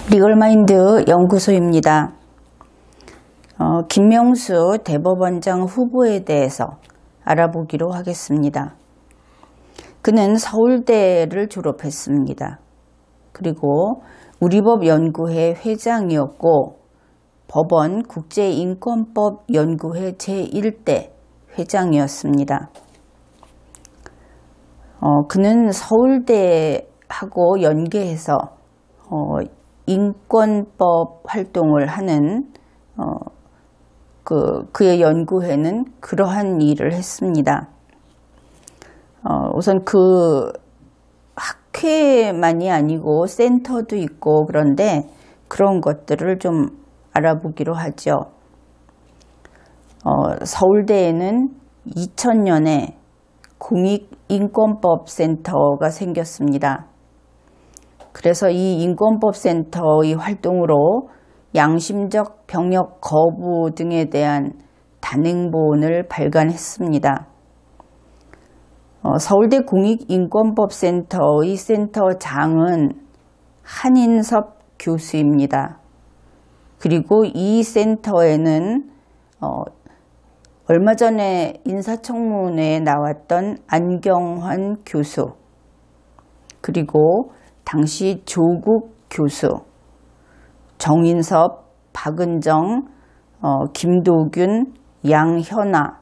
리걸마인드 연구소입니다. 김명수 대법원장 후보에 대해서 알아보기로 하겠습니다. 그는 서울대를 졸업했습니다. 그리고 우리법연구회 회장이었고 법원 국제인권법연구회 제1대 회장이었습니다. 그는 서울대하고 연계해서 인권법 활동을 하는 그의 연구회는 그러한 일을 했습니다. 우선 그 학회만이 아니고 센터도 있고 그런데 그런 것들을 좀 알아보기로 하죠. 서울대에는 2000년에 공익인권법센터가 생겼습니다. 그래서 이 인권법센터의 활동으로 양심적 병역 거부 등에 대한 단행본을 발간했습니다. 서울대 공익인권법센터의 센터장은 한인섭 교수입니다. 그리고 이 센터에는 얼마 전에 인사청문회에 나왔던 안경환 교수, 그리고 당시 조국 교수, 정인섭, 박은정, 김도균, 양현아,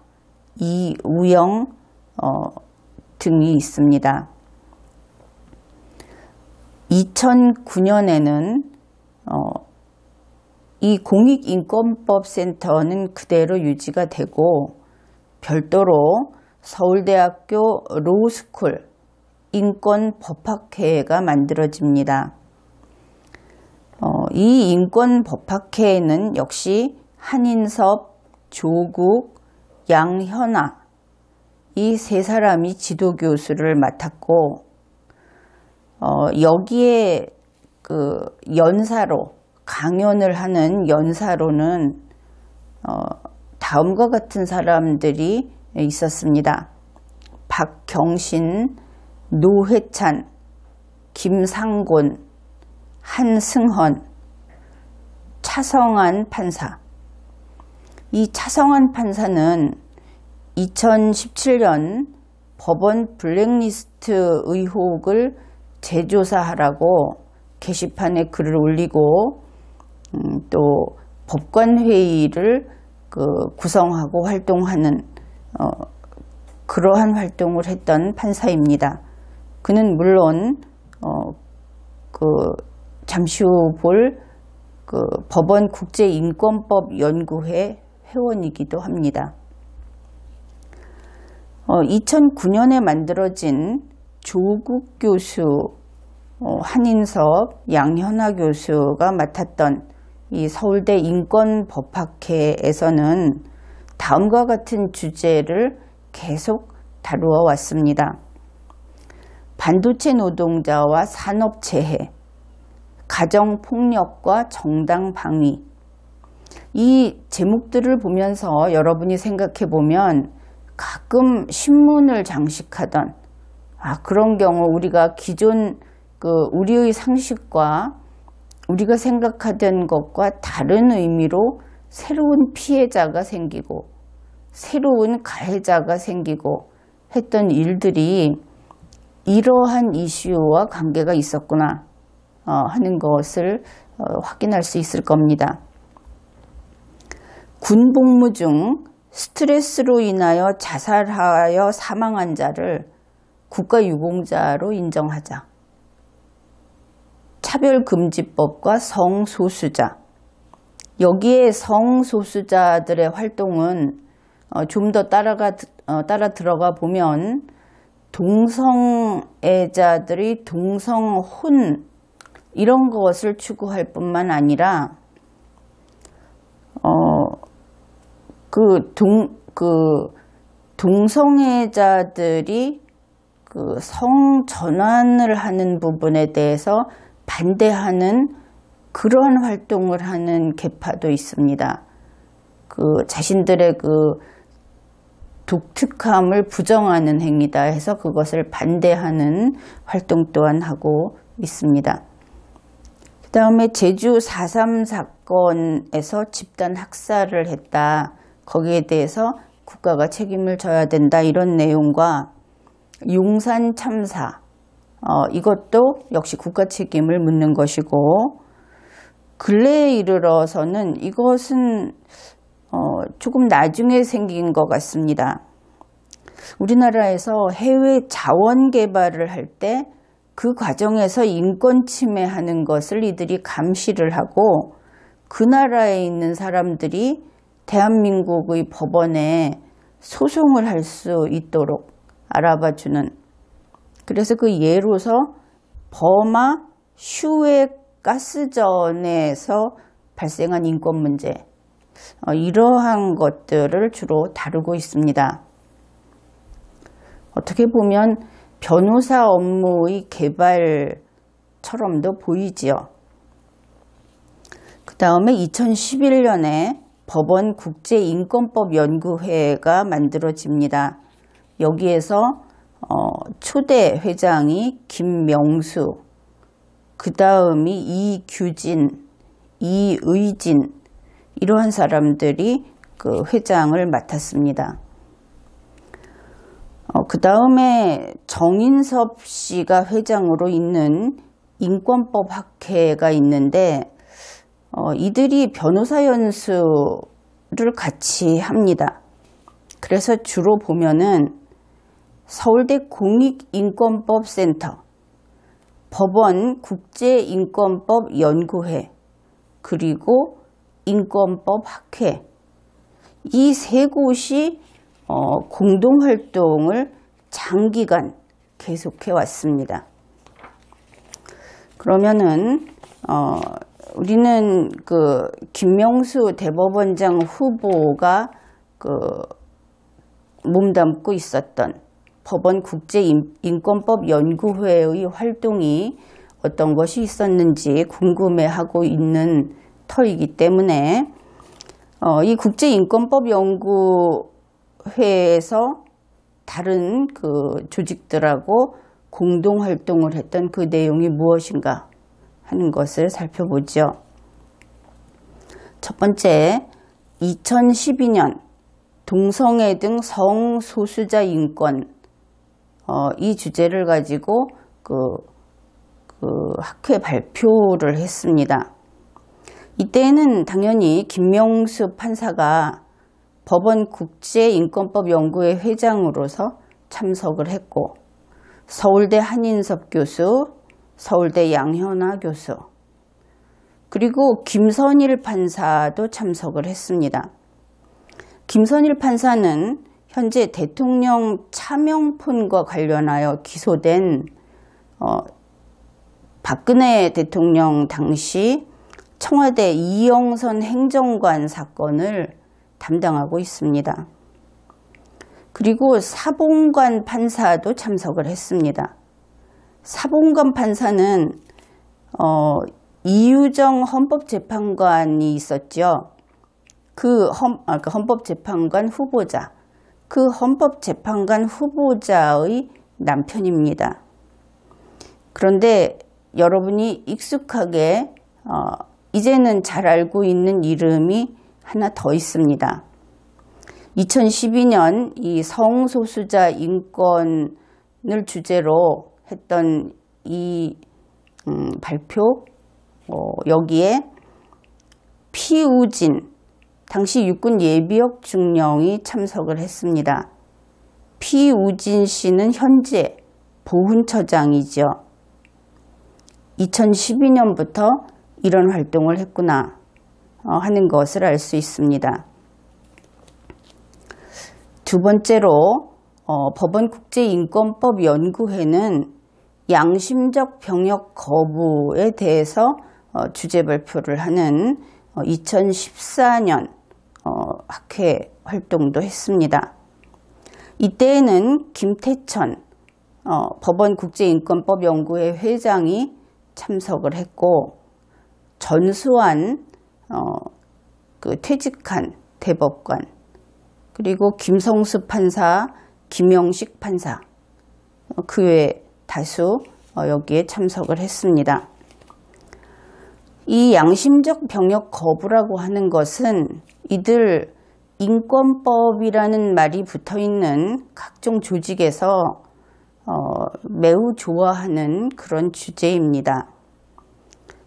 이우영 등이 있습니다. 2009년에는 이 공익인권법센터는 그대로 유지가 되고 별도로 서울대학교 로스쿨 인권법학회가 만들어집니다. 이 인권법학회에는 역시 한인섭, 조국, 양현아 이 세 사람이 지도교수를 맡았고 여기에 그 연사로 강연을 하는 연사로는 다음과 같은 사람들이 있었습니다. 박경신, 노회찬, 김상곤, 한승헌, 차성한 판사. 이 차성한 판사는 2017년 법원 블랙리스트 의혹을 재조사하라고 게시판에 글을 올리고 또 법관회의를 구성하고 활동하는 그러한 활동을 했던 판사입니다. 그는 물론 잠시 후 볼 법원 국제인권법연구회 회원이기도 합니다. 2009년에 만들어진 조국 교수, 한인섭, 양현아 교수가 맡았던 이 서울대 인권법학회에서는 다음과 같은 주제를 계속 다루어 왔습니다. 반도체 노동자와 산업재해, 가정폭력과 정당방위. 이 제목들을 보면서 여러분이 생각해 보면 가끔 신문을 장식하던 그런 경우 우리가 기존 우리의 상식과 우리가 생각하던 것과 다른 의미로 새로운 피해자가 생기고 새로운 가해자가 생기고 했던 일들이 이러한 이슈와 관계가 있었구나 하는 것을 확인할 수 있을 겁니다. 군 복무 중 스트레스로 인하여 자살하여 사망한 자를 국가유공자로 인정하자. 차별금지법과 성소수자. 여기에 성소수자들의 활동은 좀 더 따라 들어가 보면 동성애자들의 동성혼 이런 것을 추구할 뿐만 아니라 동성애자들이 성전환을 하는 부분에 대해서 반대하는 그러한 활동을 하는 계파도 있습니다. 자신들의 독특함을 부정하는 행위다 해서 그것을 반대하는 활동 또한 하고 있습니다. 다음에 제주 4.3 사건에서 집단 학살을 했다. 거기에 대해서 국가가 책임을 져야 된다. 이런 내용과 용산 참사, 이것도 역시 국가 책임을 묻는 것이고, 근래에 이르러서는 이것은 조금 나중에 생긴 것 같습니다. 우리나라에서 해외 자원 개발을 할 때 그 과정에서 인권 침해하는 것을 이들이 감시를 하고, 그 나라에 있는 사람들이 대한민국의 법원에 소송을 할 수 있도록 알아봐주는, 그래서 그 예로서 버마 휴에 가스전에서 발생한 인권 문제, 이러한 것들을 주로 다루고 있습니다. 어떻게 보면 변호사 업무의 개발처럼도 보이지요. 그 다음에 2011년에 법원 국제인권법연구회가 만들어집니다. 여기에서 초대 회장이 김명수, 그 다음이 이규진, 이의진, 이러한 사람들이 그 회장을 맡았습니다. 그 다음에 정인섭 씨가 회장으로 있는 인권법 학회가 있는데, 이들이 변호사 연수를 같이 합니다. 그래서 주로 보면은 서울대 공익인권법센터, 법원 국제인권법연구회, 그리고 인권법학회, 이 세 곳이 공동활동을 장기간 계속해 왔습니다. 그러면은 우리는 그 김명수 대법원장 후보가 그 몸담고 있었던 법원 국제인권법연구회의 활동이 어떤 것이 있었는지 궁금해하고 있는 터이기 때문에 이 국제인권법연구회에서 다른 그 조직들하고 공동활동을 했던 그 내용이 무엇인가 하는 것을 살펴보죠. 첫 번째, 2012년 동성애 등 성소수자 인권, 이 주제를 가지고 그 학회 발표를 했습니다. 이때는 당연히 김명수 판사가 법원 국제인권법연구회 회장으로서 참석을 했고, 서울대 한인섭 교수, 서울대 양현아 교수, 그리고 김선일 판사도 참석을 했습니다. 김선일 판사는 현재 대통령 차명폰과 관련하여 기소된 박근혜 대통령 당시 청와대 이영선 행정관 사건을 담당하고 있습니다. 그리고 사봉관 판사도 참석을 했습니다. 사봉관 판사는 이유정 헌법재판관이 있었죠. 그 헌법재판관 후보자, 그 헌법재판관 후보자의 남편입니다. 그런데 여러분이 익숙하게 이제는 잘 알고 있는 이름이 하나 더 있습니다. 2012년 이 성소수자 인권을 주제로 했던 이 발표, 여기에 피우진, 당시 육군 예비역 중령이 참석을 했습니다. 피우진 씨는 현재 보훈처장이죠. 2012년부터 이런 활동을 했구나 하는 것을 알 수 있습니다. 두 번째로 법원 국제인권법연구회는 양심적 병역 거부에 대해서 주제 발표를 하는 2014년 학회 활동도 했습니다. 이때에는 김태천 법원 국제인권법연구회 회장이 참석을 했고, 전수환 그 퇴직한 대법관, 그리고 김성수 판사, 김영식 판사, 그 외 다수 여기에 참석을 했습니다. 이 양심적 병역 거부라고 하는 것은 이들 인권법이라는 말이 붙어있는 각종 조직에서 매우 좋아하는 그런 주제입니다.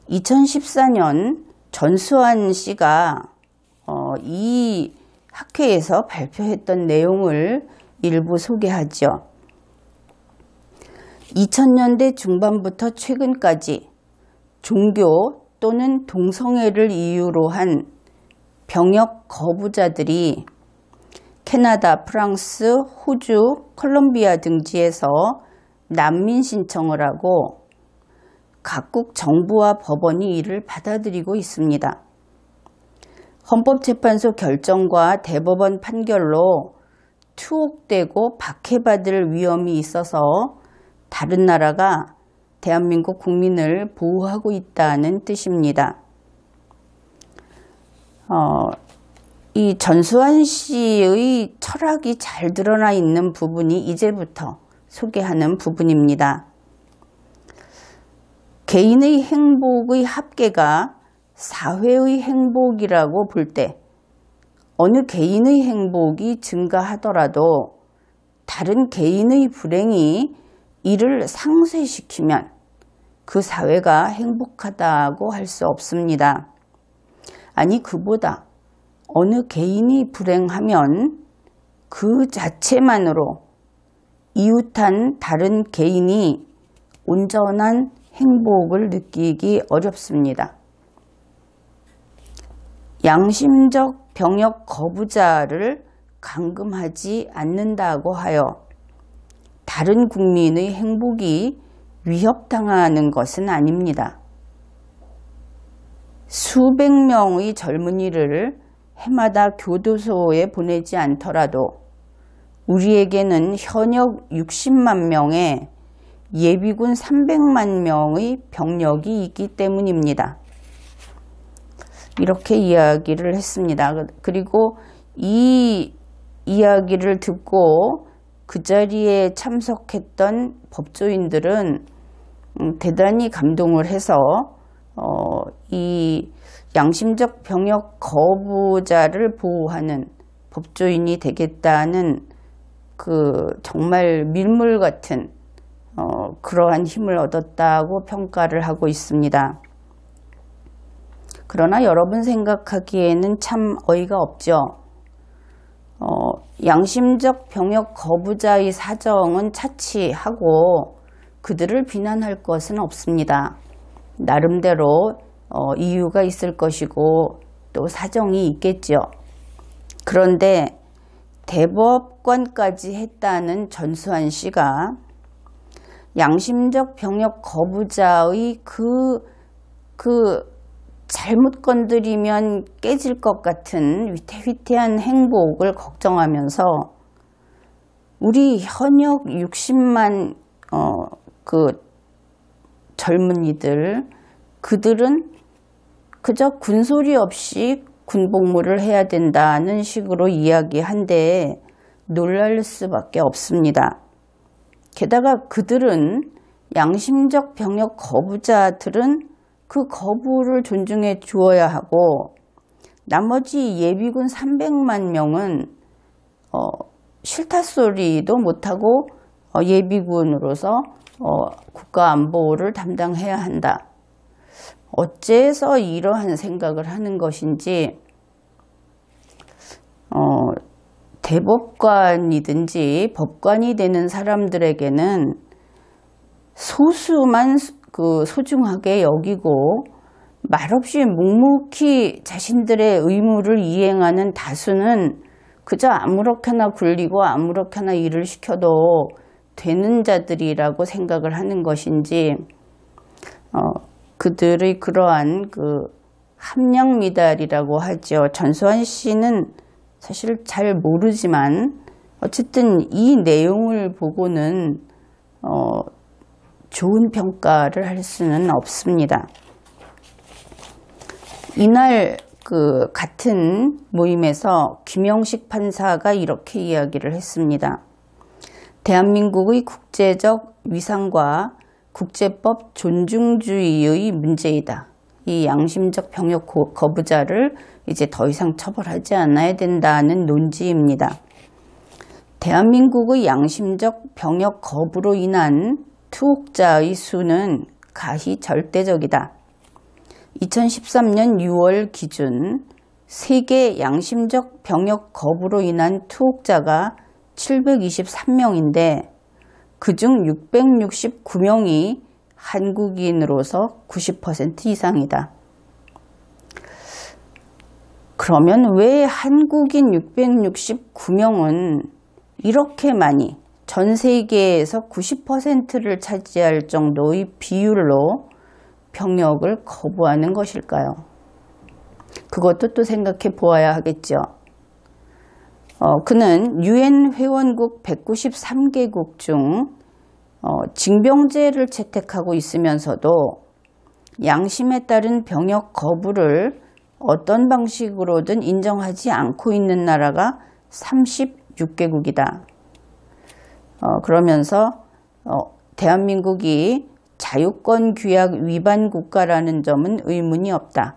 2014년 전수환 씨가 이 학회에서 발표했던 내용을 일부 소개하죠. 2000년대 중반부터 최근까지 종교 또는 동성애를 이유로 한 병역 거부자들이 캐나다, 프랑스, 호주, 콜롬비아 등지에서 난민 신청을 하고 각국 정부와 법원이 이를 받아들이고 있습니다. 헌법재판소 결정과 대법원 판결로 투옥되고 박해받을 위험이 있어서 다른 나라가 대한민국 국민을 보호하고 있다는 뜻입니다. 이 전수환 씨의 철학이 잘 드러나 있는 부분이 이제부터 소개하는 부분입니다. 개인의 행복의 합계가 사회의 행복이라고 볼 때 어느 개인의 행복이 증가하더라도 다른 개인의 불행이 이를 상쇄시키면 그 사회가 행복하다고 할 수 없습니다. 아니, 그보다 어느 개인이 불행하면 그 자체만으로 이웃한 다른 개인이 온전한 행복을 느끼기 어렵습니다. 양심적 병역 거부자를 감금하지 않는다고 하여 다른 국민의 행복이 위협당하는 것은 아닙니다. 수백 명의 젊은이를 해마다 교도소에 보내지 않더라도 우리에게는 현역 60만 명의 예비군 300만 명의 병력이 있기 때문입니다. 이렇게 이야기를 했습니다. 그리고 이 이야기를 듣고 그 자리에 참석했던 법조인들은 대단히 감동을 해서 이 양심적 병역 거부자를 보호하는 법조인이 되겠다는 그 정말 밀물 같은 그러한 힘을 얻었다고 평가를 하고 있습니다. 그러나 여러분 생각하기에는 참 어이가 없죠. 양심적 병역 거부자의 사정은 차치하고 그들을 비난할 것은 없습니다. 나름대로 이유가 있을 것이고 또 사정이 있겠죠. 그런데 대법관까지 했다는 전수환 씨가 양심적 병역 거부자의 그 잘못 건드리면 깨질 것 같은 위태위태한 행복을 걱정하면서 우리 현역 60만 그 젊은이들, 그들은 그저 군소리 없이 군복무를 해야 된다는 식으로 이야기한데 놀랄 수밖에 없습니다. 게다가 그들은 양심적 병역 거부자들은 그 거부를 존중해 주어야 하고 나머지 예비군 300만 명은 싫다 소리도 못하고 예비군으로서 국가안보를 담당해야 한다. 어째서 이러한 생각을 하는 것인지 대법관이든지 법관이 되는 사람들에게는 소수만 소중하게 여기고 말없이 묵묵히 자신들의 의무를 이행하는 다수는 그저 아무렇게나 굴리고 아무렇게나 일을 시켜도 되는 자들이라고 생각을 하는 것인지 그들의 그러한 함량 미달이라고 하죠. 전수환 씨는 사실 잘 모르지만 어쨌든 이 내용을 보고는 좋은 평가를 할 수는 없습니다. 이날 같은 모임에서 김영식 판사가 이렇게 이야기를 했습니다. 대한민국의 국제적 위상과 국제법 존중주의의 문제이다. 이 양심적 병역 거부자를 이제 더 이상 처벌하지 않아야 된다는 논지입니다. 대한민국의 양심적 병역 거부로 인한 투옥자의 수는 가히 절대적이다. 2013년 6월 기준 세계 양심적 병역 거부로 인한 투옥자가 723명인데 그중 669명이 한국인으로서 90% 이상이다. 그러면 왜 한국인 669명은 이렇게 많이 전 세계에서 90%를 차지할 정도의 비율로 병역을 거부하는 것일까요? 그것도 또 생각해 보아야 하겠죠. 그는 UN 회원국 193개국 중 징병제를 채택하고 있으면서도 양심에 따른 병역 거부를 어떤 방식으로든 인정하지 않고 있는 나라가 36개국이다. 그러면서 대한민국이 자유권 규약 위반 국가라는 점은 의문이 없다.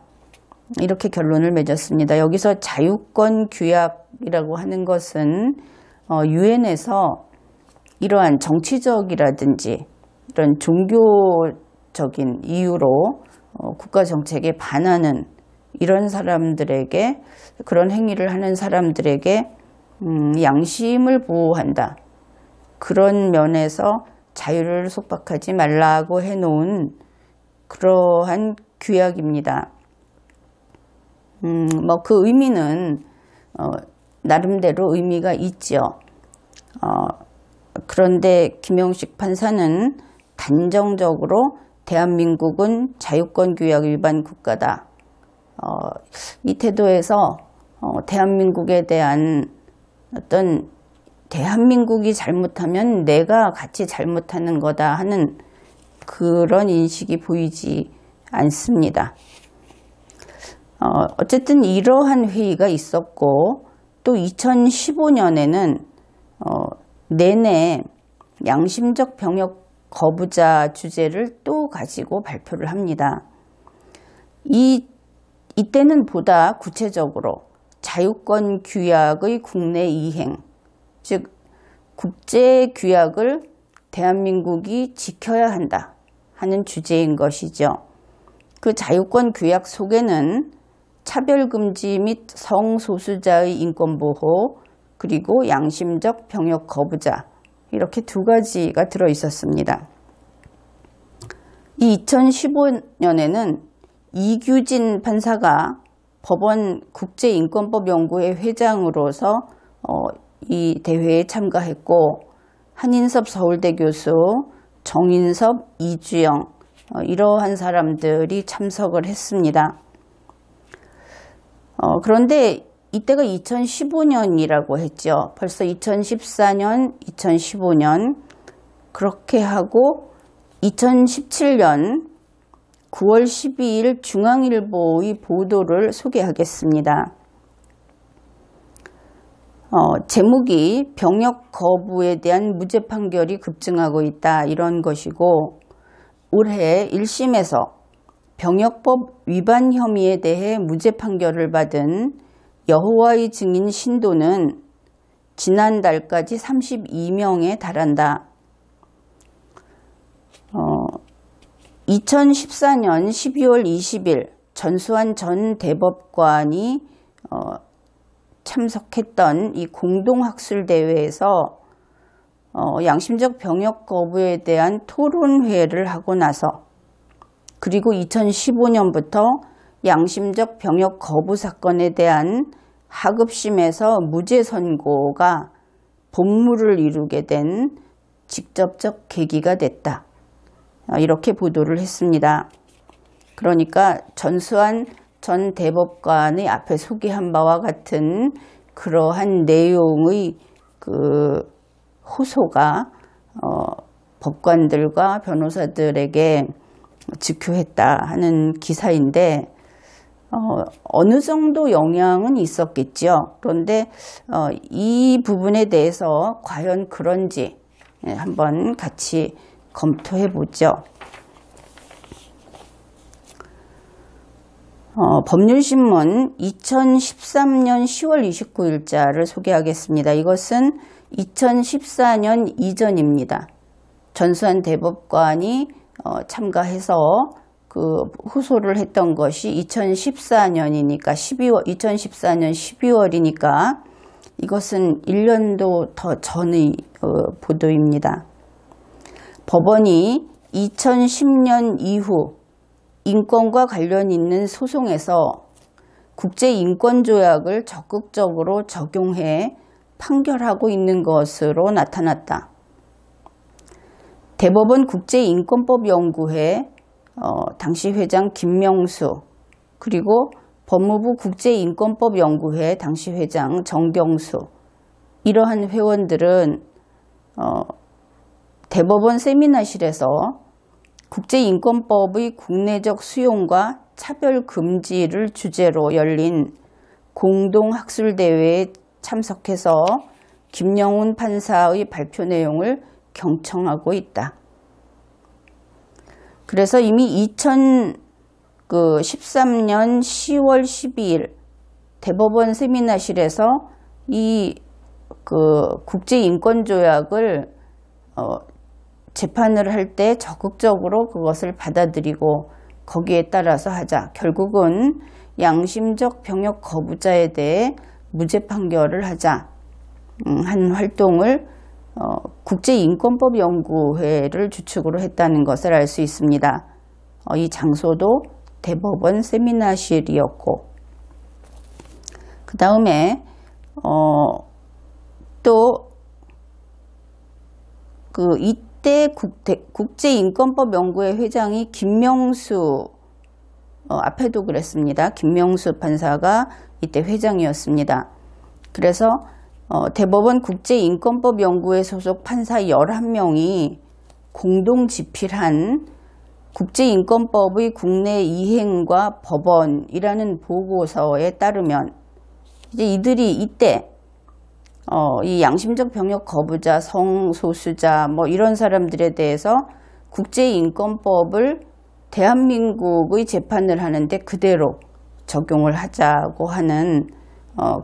이렇게 결론을 맺었습니다. 여기서 자유권 규약이라고 하는 것은 유엔에서 이러한 정치적이라든지 이런 종교적인 이유로 국가 정책에 반하는 이런 사람들에게, 그런 행위를 하는 사람들에게 양심을 보호한다. 그런 면에서 자유를 속박하지 말라고 해놓은 그러한 규약입니다. 그 의미는 나름대로 의미가 있죠. 그런데 김영식 판사는 단정적으로 대한민국은 자유권 규약 위반 국가다. 이 태도에서 대한민국에 대한 어떤 대한민국이 잘못하면 내가 같이 잘못하는 거다 하는 그런 인식이 보이지 않습니다. 어쨌든 이러한 회의가 있었고 또 2015년에는 내내 양심적 병역 거부자 주제를 또 가지고 발표를 합니다. 이때는 보다 구체적으로 자유권 규약의 국내 이행, 즉 국제 규약을 대한민국이 지켜야 한다 하는 주제인 것이죠. 그 자유권 규약 속에는 차별금지 및 성소수자의 인권보호, 그리고 양심적 병역 거부자, 이렇게 두 가지가 들어있었습니다. 이 2015년에는 이규진 판사가 법원 국제인권법연구회 회장으로서 이 대회에 참가했고, 한인섭 서울대 교수, 정인섭, 이주영, 이러한 사람들이 참석을 했습니다. 그런데 이때가 2015년이라고 했죠. 벌써 2014년, 2015년 그렇게 하고 2017년 9월 12일 중앙일보의 보도를 소개하겠습니다. 제목이 병역 거부에 대한 무죄 판결이 급증하고 있다, 이런 것이고, 올해 1심에서 병역법 위반 혐의에 대해 무죄 판결을 받은 여호와의 증인 신도는 지난달까지 32명에 달한다. 2014년 12월 20일 전수환 전 대법관이 참석했던 이 공동학술대회에서 양심적 병역 거부에 대한 토론회를 하고 나서, 그리고 2015년부터 양심적 병역 거부 사건에 대한 하급심에서 무죄 선고가 본물을 이루게 된 직접적 계기가 됐다, 이렇게 보도를 했습니다. 그러니까 전수환 전 대법관의 앞에 소개한 바와 같은 그러한 내용의 그 호소가 법관들과 변호사들에게 직효했다 하는 기사인데, 어느 정도 영향은 있었겠죠. 그런데 이 부분에 대해서 과연 그런지 한번 같이 검토해 보죠. 법률신문 2013년 10월 29일자를 소개하겠습니다. 이것은 2014년 이전입니다. 전수환 대법관이 참가해서 그 후소를 했던 것이 2014년이니까 2014년 12월이니까 이것은 1년도 더 전의 보도입니다. 법원이 2010년 이후 인권과 관련 있는 소송에서 국제인권조약을 적극적으로 적용해 판결하고 있는 것으로 나타났다. 대법원 국제인권법연구회 당시 회장 김명수, 그리고 법무부 국제인권법연구회 당시 회장 정경수, 이러한 회원들은 대법원 세미나실에서 국제인권법의 국내적 수용과 차별 금지를 주제로 열린 공동학술대회에 참석해서 김영훈 판사의 발표 내용을 경청하고 있다. 그래서 이미 2013년 10월 12일 대법원 세미나실에서 이 국제인권조약을 재판을 할 때 적극적으로 그것을 받아들이고 거기에 따라서 하자. 결국은 양심적 병역 거부자에 대해 무죄 판결을 하자 한 활동을 국제인권법연구회를 주축으로 했다는 것을 알 수 있습니다. 이 장소도 대법원 세미나실이었고, 그 다음에 또 이때 국제인권법연구회 회장이 김명수, 앞에도 그랬습니다. 김명수 판사가 이때 회장이었습니다. 그래서 대법원 국제인권법연구회 소속 판사 11명이 공동 집필한 국제인권법의 국내 이행과 법원이라는 보고서에 따르면 이제 이들이 이때 이 양심적 병역 거부자, 성소수자 이런 사람들에 대해서 국제인권법을 대한민국의 재판을 하는데 그대로 적용을 하자고 하는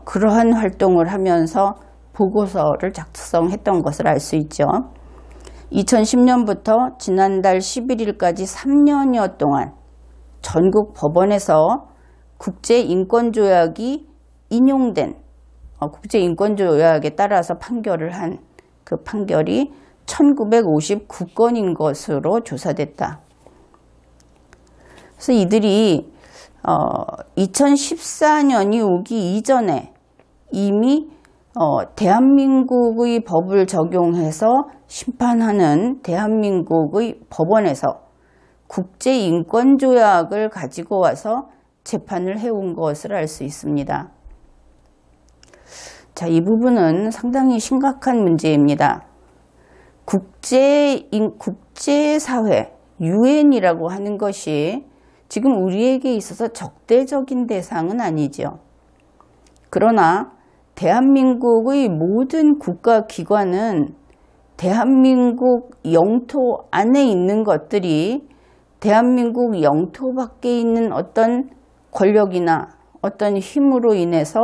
그러한 활동을 하면서 보고서를 작성했던 것을 알 수 있죠. 2010년부터 지난달 11일까지 3년여 동안 전국 법원에서 국제인권조약이 인용된 국제인권조약에 따라서 판결을 한 그 판결이 1959건인 것으로 조사됐다. 그래서 이들이 2014년이 오기 이전에 이미 대한민국의 법을 적용해서 심판하는 대한민국의 법원에서 국제인권조약을 가지고 와서 재판을 해온 것을 알 수 있습니다. 자, 이 부분은 상당히 심각한 문제입니다. 국제사회, 유엔이라고 하는 것이 지금 우리에게 있어서 적대적인 대상은 아니죠. 그러나 대한민국의 모든 국가기관은 대한민국 영토 안에 있는 것들이 대한민국 영토 밖에 있는 어떤 권력이나 어떤 힘으로 인해서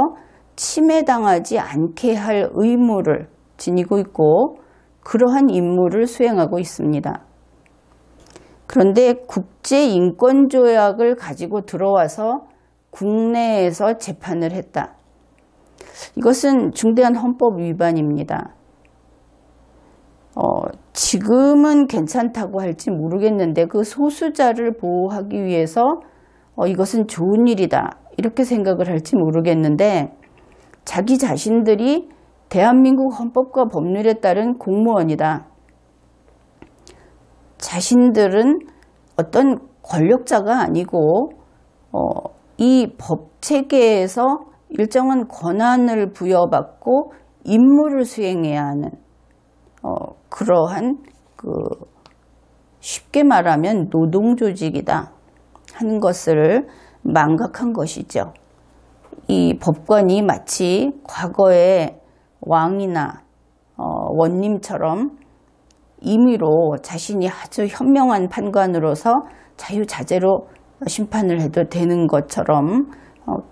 침해당하지 않게 할 의무를 지니고 있고 그러한 임무를 수행하고 있습니다. 그런데 국제인권조약을 가지고 들어와서 국내에서 재판을 했다. 이것은 중대한 헌법 위반입니다. 지금은 괜찮다고 할지 모르겠는데 그 소수자를 보호하기 위해서 이것은 좋은 일이다 이렇게 생각을 할지 모르겠는데 자기 자신들이 대한민국 헌법과 법률에 따른 공무원이다. 자신들은 어떤 권력자가 아니고 이 법체계에서 일정한 권한을 부여받고 임무를 수행해야 하는 그러한 쉽게 말하면 노동조직이다 하는 것을 망각한 것이죠. 이 법관이 마치 과거의 왕이나 원님처럼 임의로 자신이 아주 현명한 판관으로서 자유자재로 심판을 해도 되는 것처럼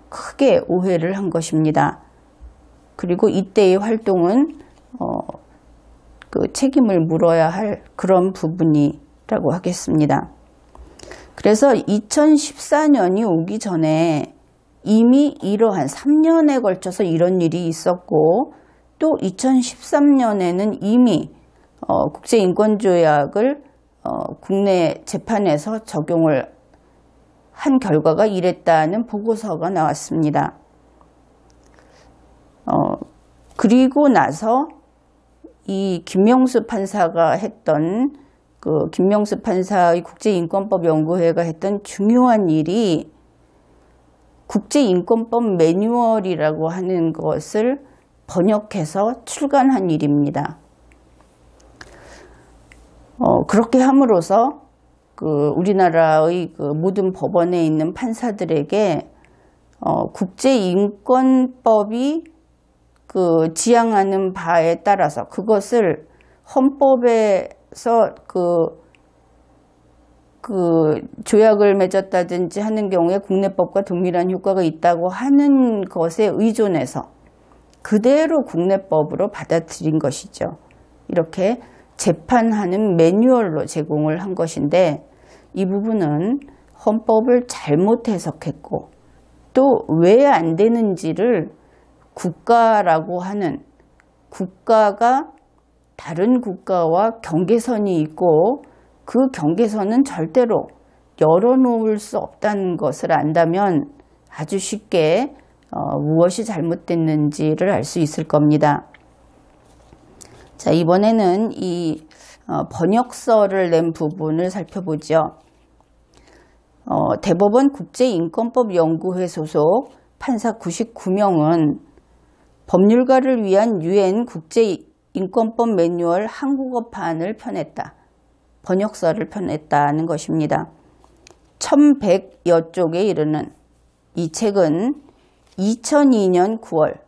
크게 오해를 한 것입니다. 그리고 이때의 활동은 그 책임을 물어야 할 그런 부분이라고 하겠습니다. 그래서 2014년이 오기 전에 이미 이러한 3년에 걸쳐서 이런 일이 있었고, 또 2013년에는 이미 국제인권조약을 국내 재판에서 적용을 한 결과가 이랬다는 보고서가 나왔습니다. 그리고 나서 이 김명수 판사가 했던 김명수 판사의 국제인권법 연구회가 했던 중요한 일이 국제인권법 매뉴얼이라고 하는 것을 번역해서 출간한 일입니다. 그렇게 함으로써 우리나라의 모든 법원에 있는 판사들에게 국제인권법이 지향하는 바에 따라서 그것을 헌법에서 조약을 맺었다든지 하는 경우에 국내법과 동일한 효과가 있다고 하는 것에 의존해서 그대로 국내법으로 받아들인 것이죠. 이렇게 재판하는 매뉴얼로 제공을 한 것인데, 이 부분은 헌법을 잘못 해석했고 또 왜 안 되는지를 국가라고 하는, 국가가 다른 국가와 경계선이 있고 그 경계선은 절대로 열어놓을 수 없다는 것을 안다면 아주 쉽게 무엇이 잘못됐는지를 알 수 있을 겁니다. 자, 이번에는 이 번역서를 낸 부분을 살펴보죠. 대법원 국제인권법 연구회 소속 판사 99명은 법률가를 위한 UN 국제인권법 매뉴얼 한국어판을 펴냈다. 번역서를 펴냈다는 것입니다. 1100여 쪽에 이르는 이 책은 2002년 9월,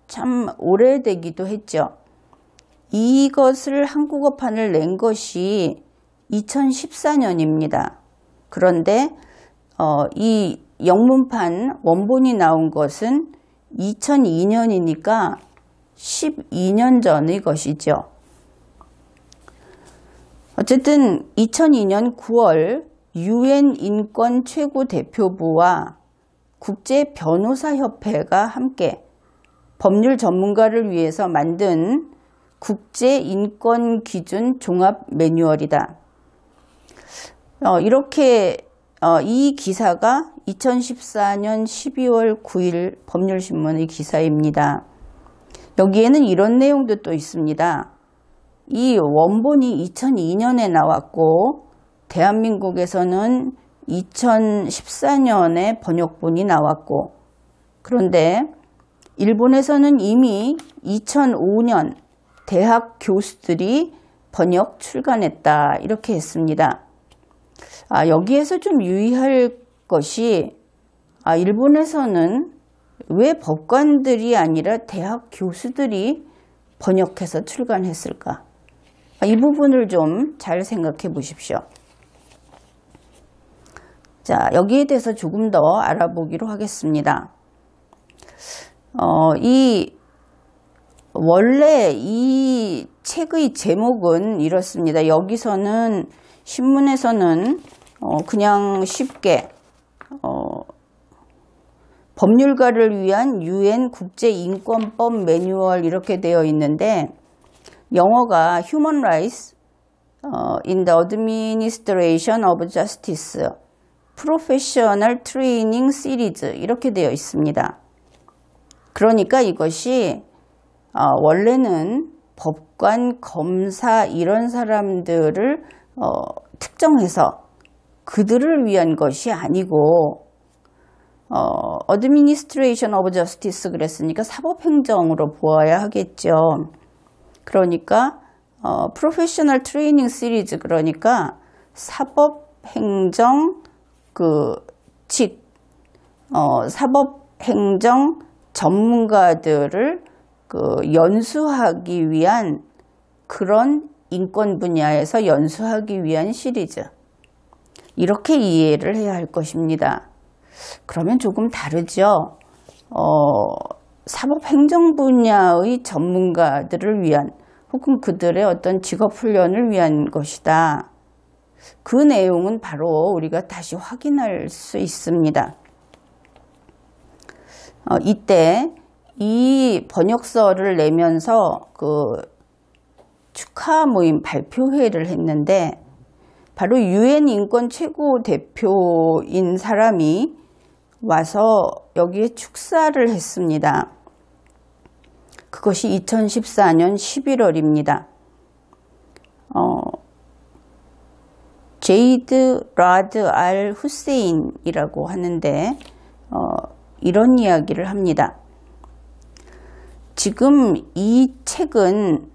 참 오래되기도 했죠. 이것을 한국어판을 낸 것이 2014년입니다. 그런데 이 영문판 원본이 나온 것은 2002년이니까 12년 전의 것이죠. 어쨌든 2002년 9월 UN 인권 최고 대표부와 국제변호사협회가 함께 법률 전문가를 위해서 만든 국제인권기준 종합 매뉴얼이다. 이렇게 이 기사가 2014년 12월 9일 법률신문의 기사입니다. 여기에는 이런 내용도 또 있습니다. 이 원본이 2002년에 나왔고 대한민국에서는 2014년에 번역본이 나왔고, 그런데 일본에서는 이미 2005년 대학 교수들이 번역 출간했다, 이렇게 했습니다. 여기에서 좀 유의할 것이, 일본에서는 왜 법관들이 아니라 대학 교수들이 번역해서 출간했을까? 이 부분을 좀 잘 생각해 보십시오. 자, 여기에 대해서 조금 더 알아보기로 하겠습니다. 원래 이 책의 제목은 이렇습니다. 여기서는 신문에서는 그냥 쉽게 법률가를 위한 UN 국제인권법 매뉴얼 이렇게 되어 있는데, 영어가 Human Rights in the Administration of Justice Professional Training Series 이렇게 되어 있습니다. 그러니까 이것이 원래는 법관, 검사 이런 사람들을 특정해서 그들을 위한 것이 아니고 Administration of Justice 그랬으니까 사법행정으로 보아야 하겠죠. 그러니까 Professional Training Series 그러니까 사법행정 사법행정 전문가들을 연수하기 위한, 그런 인권 분야에서 연수하기 위한 시리즈. 이렇게 이해를 해야 할 것입니다. 그러면 조금 다르죠. 사법행정 분야의 전문가들을 위한 혹은 그들의 어떤 직업훈련을 위한 것이다. 그 내용은 바로 우리가 다시 확인할 수 있습니다. 이때 이 번역서를 내면서 그 축하 모임 발표회를 했는데 바로 UN 인권 최고 대표인 사람이 와서 여기에 축사를 했습니다. 그것이 2014년 11월입니다. 제이드 라드 알 후세인이라고 하는데 이런 이야기를 합니다. 지금 이 책은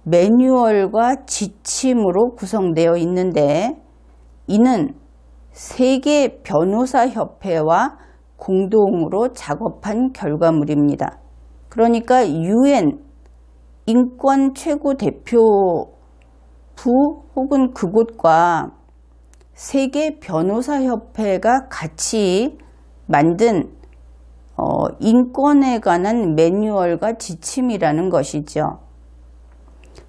매뉴얼과 지침으로 구성되어 있는데 이는 세계 변호사 협회와 공동으로 작업한 결과물입니다. 그러니까 UN 인권 최고 대표부 혹은 그곳과 세계 변호사 협회가 같이 만든 인권에 관한 매뉴얼과 지침이라는 것이죠.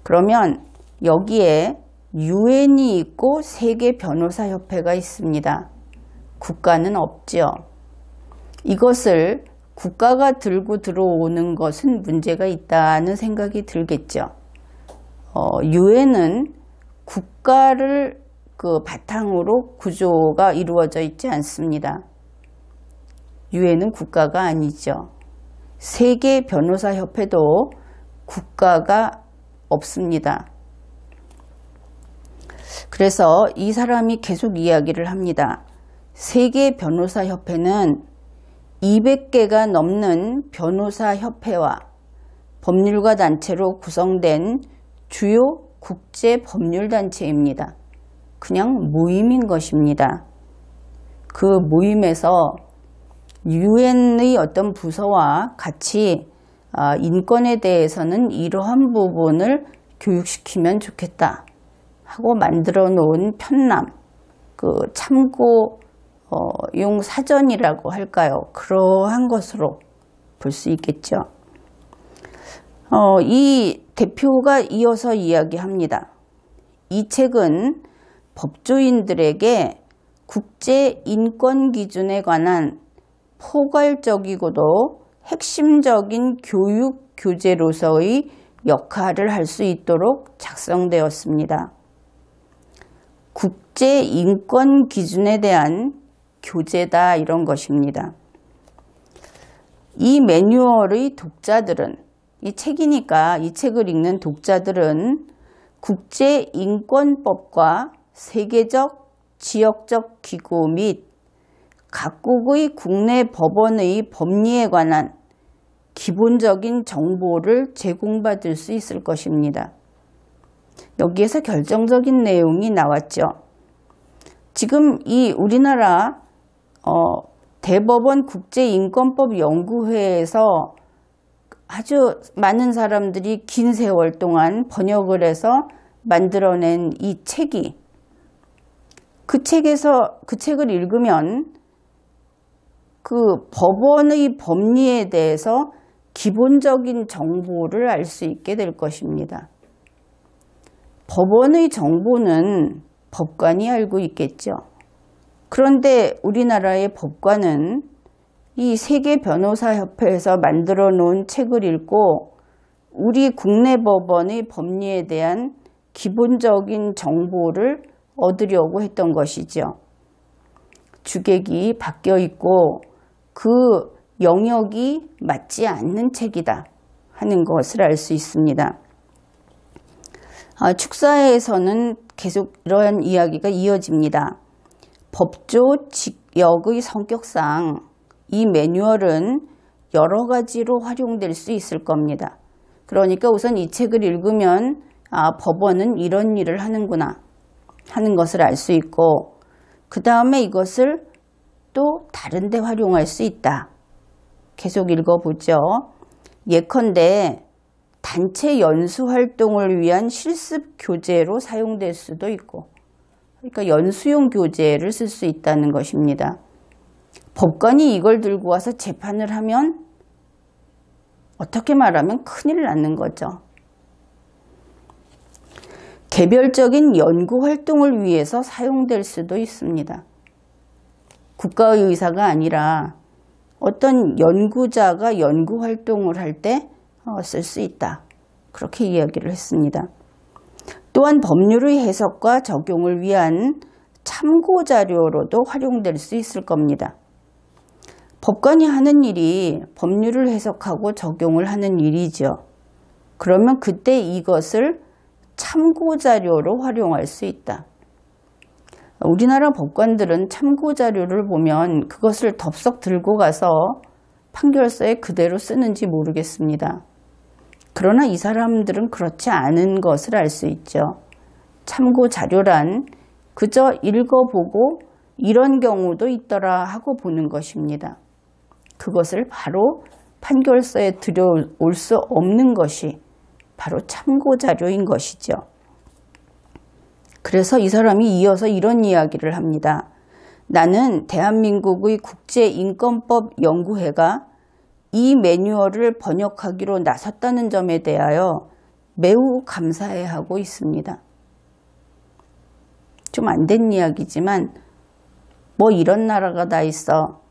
그러면 여기에 UN이 있고 세계 변호사 협회가 있습니다. 국가는 없죠. 이것을 국가가 들고 들어오는 것은 문제가 있다는 생각이 들겠죠. UN은 국가를 그 바탕으로 구조가 이루어져 있지 않습니다. UN은 국가가 아니죠. 세계 변호사 협회도 국가가 없습니다. 그래서 이 사람이 계속 이야기를 합니다. 세계 변호사 협회는 200개가 넘는 변호사 협회와 법률가 단체로 구성된 주요 국제 법률 단체입니다. 그냥 모임인 것입니다. 그 모임에서 UN의 어떤 부서와 같이 인권에 대해서는 이러한 부분을 교육시키면 좋겠다 하고 만들어 놓은 편람, 그 참고용 사전이라고 할까요? 그러한 것으로 볼 수 있겠죠. 이 대표가 이어서 이야기합니다. 이 책은 법조인들에게 국제 인권 기준에 관한 포괄적이고도 핵심적인 교육 교재로서의 역할을 할 수 있도록 작성되었습니다. 국제 인권 기준에 대한 교재다 이런 것입니다. 이 매뉴얼의 독자들은 이 책이니까 이 책을 읽는 독자들은 국제 인권법과 세계적, 지역적 기구 및 각국의 국내 법원의 법리에 관한 기본적인 정보를 제공받을 수 있을 것입니다. 여기에서 결정적인 내용이 나왔죠. 지금 이 우리나라 대법원 국제인권법 연구회에서 아주 많은 사람들이 긴 세월 동안 번역을 해서 만들어낸 이 책이 그 책을 읽으면 그 법원의 법리에 대해서 기본적인 정보를 알 수 있게 될 것입니다. 법원의 정보는 법관이 알고 있겠죠. 그런데 우리나라의 법관은 이 세계 변호사 협회에서 만들어 놓은 책을 읽고 우리 국내 법원의 법리에 대한 기본적인 정보를 얻으려고 했던 것이죠. 주객이 바뀌어 있고 그 영역이 맞지 않는 책이다 하는 것을 알 수 있습니다. 축사에서는 계속 이러한 이야기가 이어집니다. 법조 직역의 성격상 이 매뉴얼은 여러 가지로 활용될 수 있을 겁니다. 그러니까 우선 이 책을 읽으면 법원은 이런 일을 하는구나 하는 것을 알 수 있고 그 다음에 이것을 또 다른 데 활용할 수 있다. 계속 읽어보죠. 예컨대 단체 연수 활동을 위한 실습 교재로 사용될 수도 있고 그러니까 연수용 교재를 쓸 수 있다는 것입니다. 법관이 이걸 들고 와서 재판을 하면 어떻게 말하면 큰일 나는 거죠. 개별적인 연구 활동을 위해서 사용될 수도 있습니다. 국가의 의사가 아니라 어떤 연구자가 연구 활동을 할 때 쓸 수 있다. 그렇게 이야기를 했습니다. 또한 법률의 해석과 적용을 위한 참고 자료로도 활용될 수 있을 겁니다. 법관이 하는 일이 법률을 해석하고 적용을 하는 일이죠. 그러면 그때 이것을 참고 자료로 활용할 수 있다. 우리나라 법관들은 참고 자료를 보면 그것을 덥석 들고 가서 판결서에 그대로 쓰는지 모르겠습니다. 그러나 이 사람들은 그렇지 않은 것을 알 수 있죠. 참고 자료란 그저 읽어보고 이런 경우도 있더라 하고 보는 것입니다. 그것을 바로 판결서에 들여올 수 없는 것이 바로 참고 자료인 것이죠. 그래서 이 사람이 이어서 이런 이야기를 합니다. 나는 대한민국의 국제인권법연구회가 이 매뉴얼을 번역하기로 나섰다는 점에 대하여 매우 감사해하고 있습니다. 좀 안 된 이야기지만 뭐 이런 나라가 다 있어.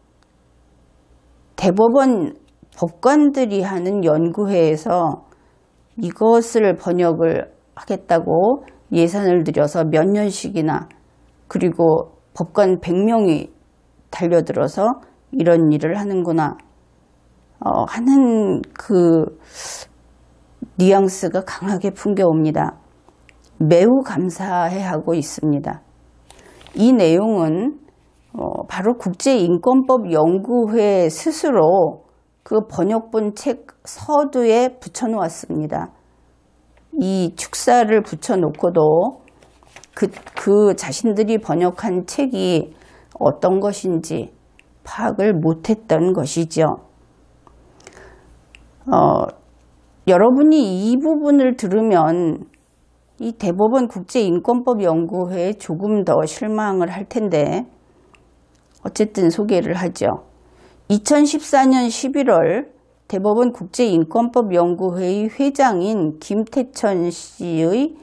대법원 법관들이 하는 연구회에서 이것을 번역을 하겠다고 예산을 들여서 몇 년씩이나 그리고 법관 100명이 달려들어서 이런 일을 하는구나 하는 그 뉘앙스가 강하게 풍겨옵니다. 매우 감사해하고 있습니다. 이 내용은 바로 국제인권법연구회 스스로 그 번역본 책 서두에 붙여놓았습니다. 이 축사를 붙여놓고도 그 자신들이 번역한 책이 어떤 것인지 파악을 못했던 것이죠. 여러분이 이 부분을 들으면 이 대법원 국제인권법연구회에 조금 더 실망을 할 텐데 어쨌든 소개를 하죠. 2014년 11월 대법원 국제인권법연구회의 회장인 김태천 씨의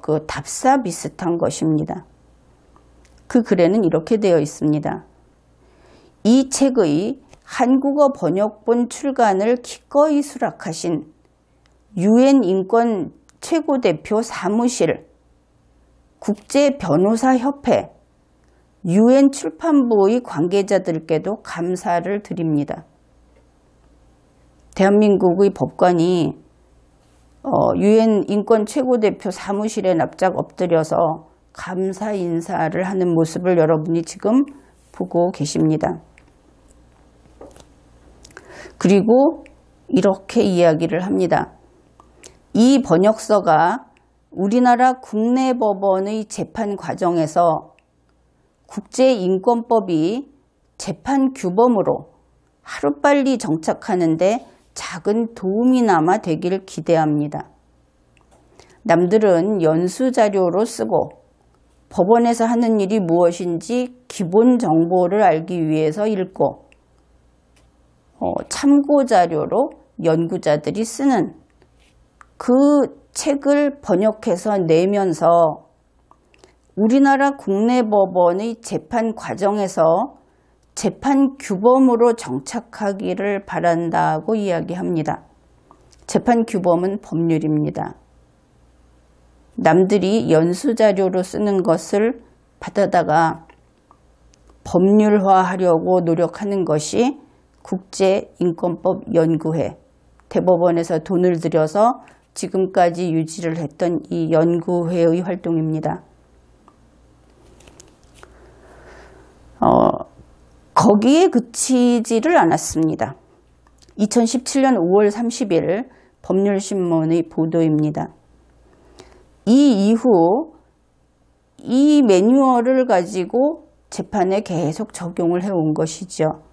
그 답사 비슷한 것입니다. 그 글에는 이렇게 되어 있습니다. 이 책의 한국어 번역본 출간을 기꺼이 수락하신 UN 인권 최고대표 사무실, 국제변호사협회, UN 출판부의 관계자들께도 감사를 드립니다. 대한민국의 법관이 UN 인권 최고대표 사무실에 납작 엎드려서 감사 인사를 하는 모습을 여러분이 지금 보고 계십니다. 그리고 이렇게 이야기를 합니다. 이 번역서가 우리나라 국내 법원의 재판 과정에서 국제인권법이 재판 규범으로 하루빨리 정착하는데 작은 도움이나마 되기를 기대합니다. 남들은 연수자료로 쓰고 법원에서 하는 일이 무엇인지 기본 정보를 알기 위해서 읽고 참고자료로 연구자들이 쓰는 그 책을 번역해서 내면서 우리나라 국내 법원의 재판 과정에서 재판 규범으로 정착하기를 바란다고 이야기합니다. 재판 규범은 법률입니다. 남들이 연수자료로 쓰는 것을 받아다가 법률화하려고 노력하는 것이 국제인권법연구회, 대법원에서 돈을 들여서 지금까지 유지를 했던 이 연구회의 활동입니다. 거기에 그치지를 않았습니다. 2017년 5월 30일 법률신문의 보도입니다. 이 이후 이 매뉴얼을 가지고 재판에 계속 적용을 해온 것이죠.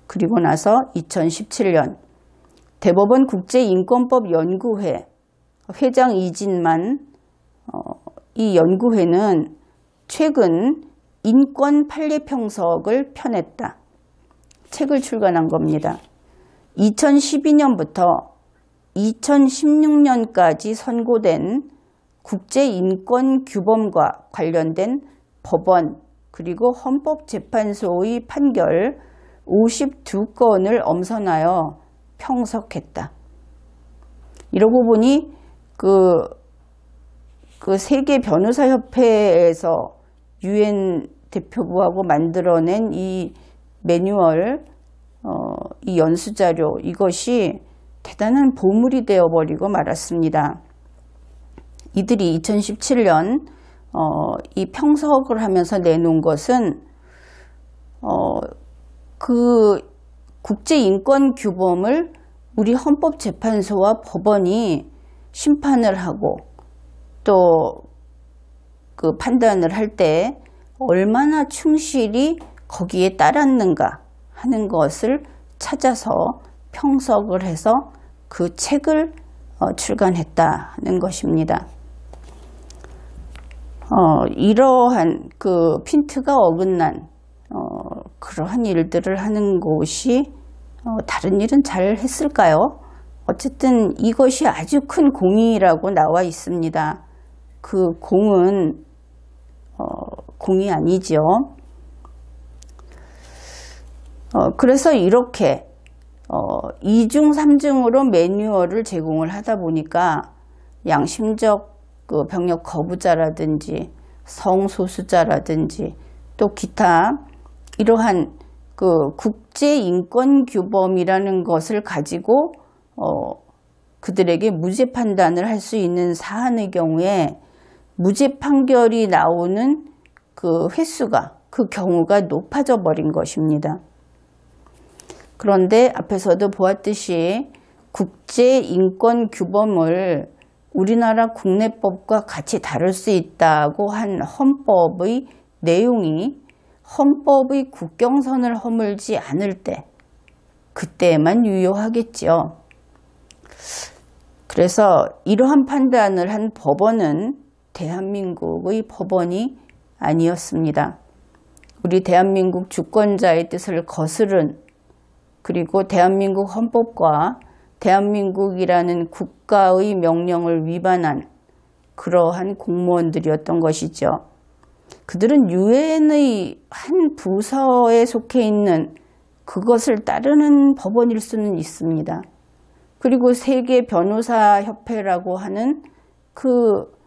그리고 나서 2017년 대법원 국제인권법연구회 회장 이진만 이 연구회는 최근 인권 판례평석을 펴냈다. 책을 출간한 겁니다. 2012년부터 2016년까지 선고된 국제인권규범과 관련된 법원 그리고 헌법재판소의 판결 52건을 엄선하여 평석했다. 이러고 보니 그 세계 변호사협회에서 UN 대표부하고 만들어낸 이 매뉴얼, 이 연수자료, 이것이 대단한 보물이 되어버리고 말았습니다. 이들이 2017년 이 평석을 하면서 내놓은 것은 그 국제인권규범을 우리 헌법재판소와 법원이 심판을 하고 또 그 판단을 할 때 얼마나 충실히 거기에 따랐는가 하는 것을 찾아서 평석을 해서 그 책을 출간했다는 것입니다. 이러한 그 핀트가 어긋난 그러한 일들을 하는 곳이 다른 일은 잘 했을까요? 어쨌든 이것이 아주 큰 공이라고 나와 있습니다. 그 공은 공이 아니죠. 그래서 이렇게 2중, 3중으로 매뉴얼을 제공을 하다 보니까 양심적 그 병역 거부자라든지 성소수자라든지 또 기타 이러한 그 국제인권규범이라는 것을 가지고 그들에게 무죄 판단을 할 수 있는 사안의 경우에 무죄 판결이 나오는 그 횟수가, 그 경우가 높아져 버린 것입니다. 그런데 앞에서도 보았듯이 국제인권규범을 우리나라 국내법과 같이 다룰 수 있다고 한 헌법의 내용이 헌법의 국경선을 허물지 않을 때 그때만 유효하겠죠. 그래서 이러한 판단을 한 법원은 대한민국의 법원이 아니었습니다. 우리 대한민국 주권자의 뜻을 거스른, 그리고 대한민국 헌법과 대한민국이라는 국가의 명령을 위반한 그러한 공무원들이었던 것이죠. 그들은 유엔의 한 부서에 속해 있는 그것을 따르는 법원일 수는 있습니다. 그리고 세계 변호사 협회라고 하는 그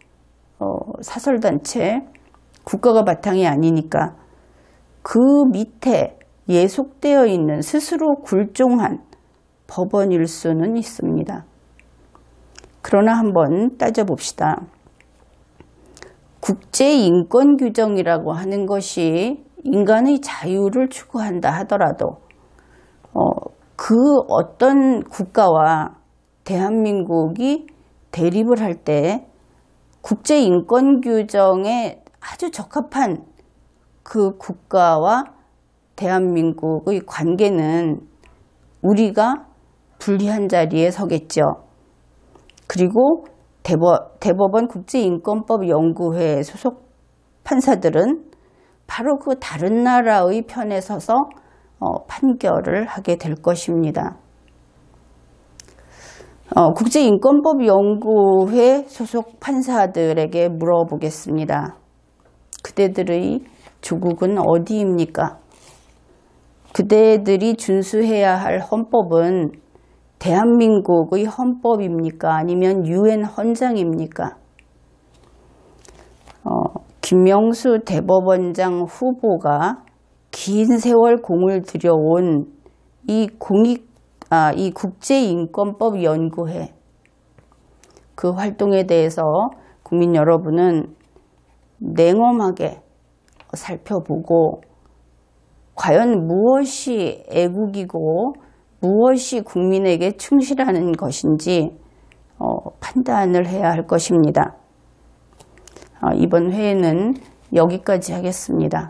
사설단체, 국가가 바탕이 아니니까 그 밑에 예속되어 있는 스스로 굴종한 법원일 수는 있습니다. 그러나 한번 따져봅시다. 국제인권규정이라고 하는 것이 인간의 자유를 추구한다 하더라도 그 어떤 국가와 대한민국이 대립을 할 때 국제인권규정에 아주 적합한 그 국가와 대한민국의 관계는 우리가 불리한 자리에 서겠죠. 그리고 대법원 국제인권법 연구회 소속 판사들은 바로 그 다른 나라의 편에 서서 판결을 하게 될 것입니다. 국제인권법 연구회 소속 판사들에게 물어보겠습니다. 그대들의 조국은 어디입니까? 그대들이 준수해야 할 헌법은 대한민국의 헌법입니까? 아니면 유엔 헌장입니까? 김명수 대법원장 후보가 긴 세월 공을 들여온 이 국제인권법 연구회, 그 활동에 대해서 국민 여러분은 냉엄하게 살펴보고 과연 무엇이 애국이고 무엇이 국민에게 충실하는 것인지 판단을 해야 할 것입니다. 이번 회에는 여기까지 하겠습니다.